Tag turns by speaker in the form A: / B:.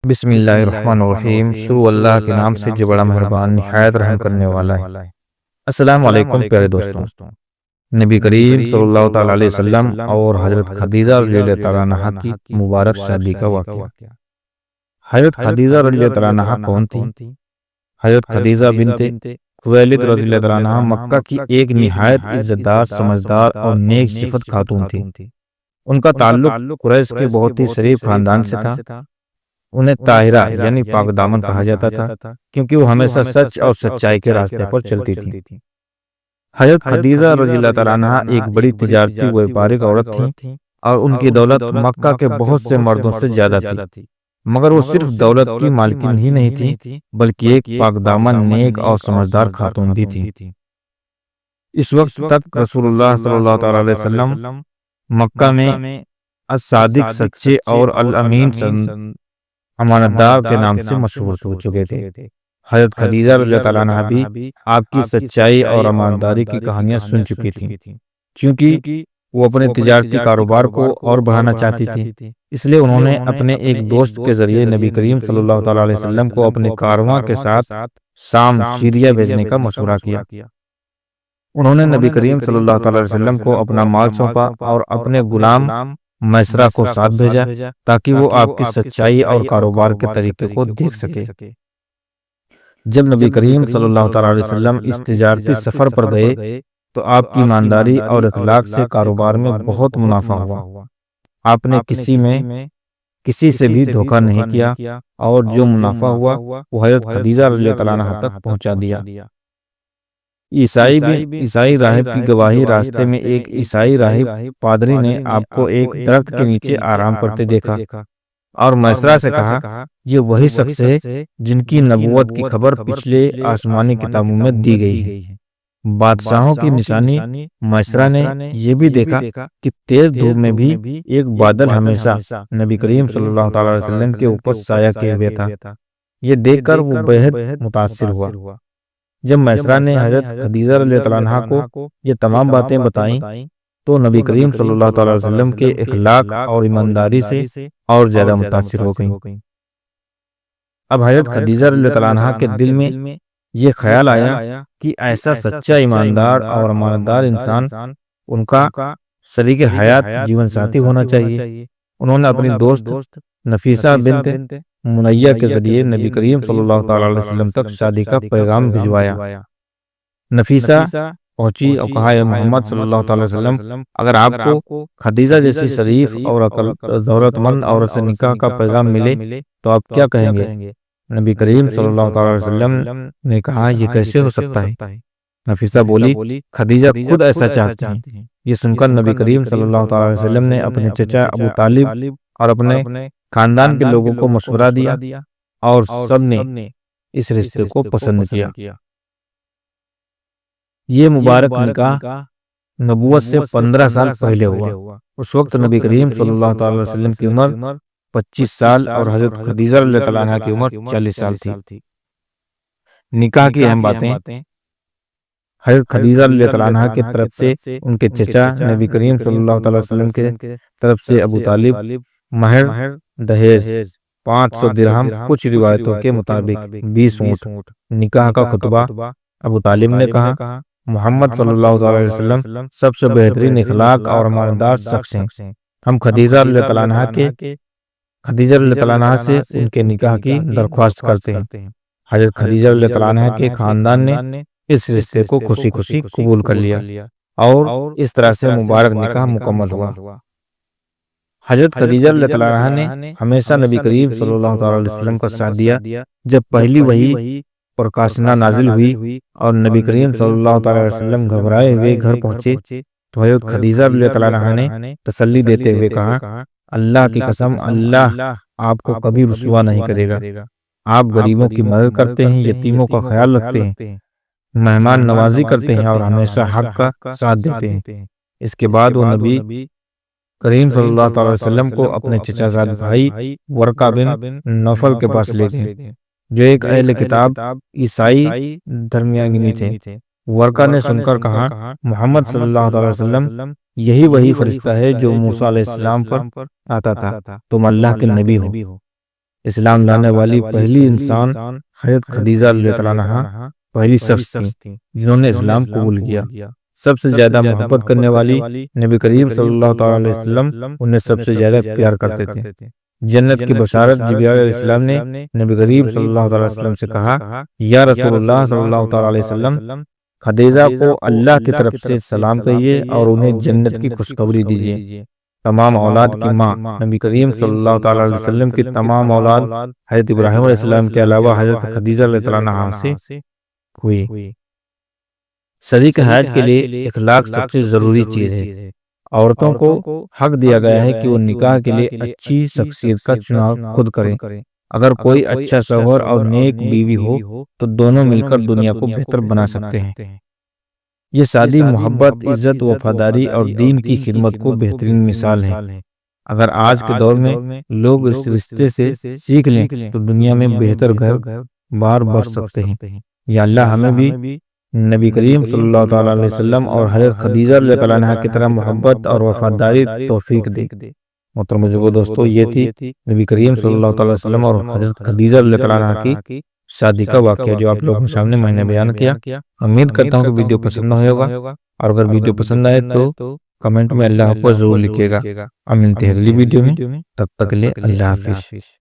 A: بسم اللہ الرحمن الرحیم۔ شروع اللہ کے نام سے جو بڑا مہربان نہایت رحم کرنے والا ہے۔ السلام علیکم پیارے دوستوں۔ نبی کریم صلی اللہ تعالیٰ علیہ وسلم اور حضرت خدیجہ رضی اللہ تعالیٰ عنہا کی مبارک شادی کا واقعہ۔ حضرت خدیجہ رضی اللہ تعالیٰ عنہا کون تھی؟ حضرت خدیجہ بنت خویلد رضی اللہ تعالیٰ عنہا مکہ کی ایک نہایت عزت دار، سمجھدار اور نیک صفت خاتون تھی۔ ان کا تعلق قریش کے بہت ہی شریف خاندان سے تھا۔ انہیں طاہرہ یعنی پاک دامن کہا جاتا تھا، کیونکہ وہ ہمیشہ سچ اور سچائی کے راستے پر چلتی تھی۔ حضرت خدیجہ رضی اللہ تعالیٰ عنہا ایک بڑی تجارتی و ویپارک عورت تھی، اور ان کی دولت مکہ کے بہت سے مردوں سے زیادہ تھی۔ مگر وہ صرف دولت کی مالکن ہی نہیں تھی، بلکہ ایک پاک دامن، نیک اور سمجھدار خاتون بھی تھی۔ اس وقت تک رسول اللہ صلی اللہ تعالیٰ علیہ وسلم مکہ میں الصادق، سچے اور الامین، امانت دار کے نام سے مشہور ہو چکے تھے۔ حضرت خدیجہ رضی اللہ تعالیٰ عنہا بھی آپ کی سچائی اور امانت داری کی کہانیاں سن چکی تھیں، چونکہ وہ اپنے تجارتی کاروبار کو اور بڑھانا چاہتی تھی۔ اس لیے انہوں نے اپنے ایک دوست کے ذریعے نبی کریم صلی اللہ تعالیٰ علیہ وسلم کو اپنے کارواں کے ساتھ شام، سیریا بھیجنے کا مشورہ کیا۔ انہوں نے نبی کریم صلی اللہ تعالیٰ علیہ وسلم کو اپنا مال سونپا اور اپنے غلام میسرہ کو ساتھ بھیجا، تاکہ وہ آپ کی سچائی اور کاروبار کے طریقے کو دیکھ سکے۔ جب نبی کریم صلی اللہ تعالیٰ علیہ وسلم اس تجارتی سفر پر گئے تو آپ کی ایمانداری اور اخلاق سے کاروبار میں بہت منافع ہوا۔ آپ نے کسی سے بھی دھوکہ نہیں کیا، اور جو منافع ہوا وہ حضرت خدیجہ رضی اللہ تعالیٰ عنہا تک پہنچا دیا۔ عیسائی راہب کی گواہی، راستے میں ایک عیسائی راہب پادری نے آپ کو ایک درخت کے نیچے آرام کرتے دیکھا اور میسرہ سے کہا، یہ وہی شخص ہے جن کی نبوت کی خبر پچھلے آسمانی کتابوں میں دی گئی ہے۔ بادشاہوں کی نشانی میسرہ نے یہ بھی دیکھا کہ تیز دھوپ میں بھی ایک بادل ہمیشہ نبی کریم صلی اللہ تعالیٰ علیہ وسلم کے اوپر سایہ کیے ہوئے تھا۔ یہ دیکھ کر وہ بہت متاثر ہوا۔ جب میسرہ نے حضرت خدیجہ رضی اللہ تعالیٰ عنہا کو یہ تمام باتیں بتائیں تو نبی کریم صلی اللہ تعالیٰ علیہ وسلم کے اخلاق اور ایمانداری سے اور زیادہ متاثر ہو گئیں۔ اب حضرت خدیجہ رضی اللہ تعالیٰ عنہا کے دل میں یہ خیال آیا کہ ایسا سچا، ایماندار اور امانتدار انسان ان کا شریک حیات، جیون ساتھی ہونا چاہیے۔ انہوں نے اپنی دوست نفیسہ بنت منیہ کے ذریعے نبی کریم صلی اللہ تعالیٰ علیہ وسلم تک شادی کا پیغام بھجوایا۔ نفیسہ پہنچی اور کہا، اے محمد صلی اللہ تعالیٰ علیہ وسلم، اگر آپ کو خدیجہ جیسی شریف اور دولت مند عورت سے نکاح کا پیغام ملے تو آپ کیا کہیں گے؟ نبی کریم صلی اللہ تعالیٰ علیہ وسلم نے کہا، یہ کیسے ہو سکتا ہے؟ نفیسہ بولی، خدیجہ خود ایسا چاہتی ہیں۔ یہ سن کر نبی کریم صلی اللہ تعالیٰ علیہ وسلم نے اپنے چچا ابو طالب اور اپنے خاندان کے لوگوں کو مشورہ دیا، اور سب نے اس رشتے کو پسند کیا۔ یہ مبارک نکاح نبوت سے 15 سال پہلے ہوا۔ اس وقت نبی کریم صلی اللہ تعالی علیہ وسلم کی عمر 25 سال اور حضرت خدیجہ رضی اللہ تعالیٰ عنہا کی عمر 40 سال تھی۔ نکاح کی اہم باتیں: حضرت خدیجہ رضی اللہ تعالیٰ عنہا کی طرف سے ان کے چچا نبی کریم صلی اللہ تعالی وسلم کے طرف سے ابو طالب، مہر دہیج 500 درہم، کچھ روایتوں کے مطابق 20 اونٹ۔ نکاح کا خطبہ: ابو طالب نے کہا، محمد صلی اللہ تعالی علیہ وسلم سب سے بہترین اخلاق اور ایماندار شخص ہیں۔ ہم خدیجہ رضی اللہ تعالیٰ عنہا سے ان کے نکاح کی درخواست کرتے ہیں۔ حضرت خدیجہ رضی اللہ تعالیٰ عنہا کے خاندان نے اس رشتے کو خوشی خوشی قبول کر لیا، اور اس طرح سے مبارک نکاح مکمل ہوا۔ حضرت خدیجہ رضی اللہ تعالیٰ عنہا نے ہمیشہ نبی کریم صلی اللہ تعالی علیہ وسلم کا ساتھ دیا۔ جب پہلی وحی پرکاشنا نازل ہوئی اور نبی کریم صلی اللہ تعالی علیہ وسلم گھبرائے ہوئے گھر پہنچے تو حضرت خدیجہ رضی اللہ تعالیٰ عنہا نے تسلی دیتے ہوئے کہا، اللہ کی قسم، اللہ آپ کو کبھی رسوا نہیں کرے گا۔ آپ غریبوں کی مدد کرتے ہیں، یتیموں کا خیال رکھتے ہیں، مہمان نوازی کرتے ہیں اور ہمیشہ حق کا ساتھ دیتے ہیں۔ اس کے بعد وہ نبی کریم صلی اللہ تعالی وسلم کو اپنے چچا زاد بھائی ورقہ بن نوفل کے پاس لے گئے، جو ایک اہل کتاب عیسائی دھرمیانگنی تھے۔ ورقہ نے سن کر کہا، محمد صلی اللہ تعالی وسلم یہی وہی فرشتہ ہے جو موسیٰ علیہ السلام پر آتا تھا، تم اللہ کے نبی ہو۔ اسلام لانے والی پہلی انسان حضرت خدیجہ رضی اللہ عنہا پہلی شخص تھی جنہوں نے اسلام قبول کیا۔ سب سے زیادہ محبت کرنے والی نبی کریم صلی اللہ تعالی علیہ وسلم انہیں سب سے زیادہ پیار کرتے تھے۔ جنت کی بشارت جبرائیل علیہ السلام نے نبی کریم صلی اللہ تعالی علیہ وسلم سے کہا، یا رسول اللہ صلی اللہ تعالی علیہ وسلم، خدیجہ کو اللہ کی طرف سے سلام کہیے اور انہیں جنت کی خوشخبری دیجیے۔ تمام اولاد کی ماں نبی کریم صلی اللہ تعالی علیہ وسلم کی تمام اولاد حضرت ابراہیم علیہ السلام کے علاوہ حضرت خدیجہ رضی اللہ عنہا سے ہوئی۔ شریک حیات کے لیے اخلاق سب سے ضروری چیز ہے۔ عورتوں کو حق دیا گیا ہے کہ وہ نکاح کے لیے اچھی شخصیت کا چناؤ خود کریں۔ اگر کوئی اچھا شوہر اور نیک بیوی ہو تو دونوں مل کر دنیا کو بہتر بنا سکتے ہیں۔ یہ شادی محبت، عزت، وفاداری اور دین کی خدمت کو بہترین مثال ہے۔ اگر آج کے دور میں لوگ اس رشتے سے سیکھ لیں تو دنیا میں بہتر گھر بار بس سکتے ہیں۔ یا اللہ ہمیں بھی نبی کریم صلی اللہ تعالی علیہ وسلم اور حضرت خدیجہ رضی اللہ عنہا کی طرح محبت اور وفاداری توفیق دے۔ محترم بزرگو دوستو، یہ تھی نبی کریم صلی اللہ تعالی علیہ وسلم اور حضرت خدیجہ رضی اللہ عنہا کی شادی کا واقعہ جو آپ لوگوں کے سامنے میں نے بیان کیا۔ امید کرتا ہوں کہ ویڈیو پسند ہوگا، اور اگر ویڈیو پسند آئے تو کمنٹ میں اللہ کو ضرور لکھیے گا۔ ملتے ہیں اگلی ویڈیو میں، تب تک کے لیے اللہ حافظ۔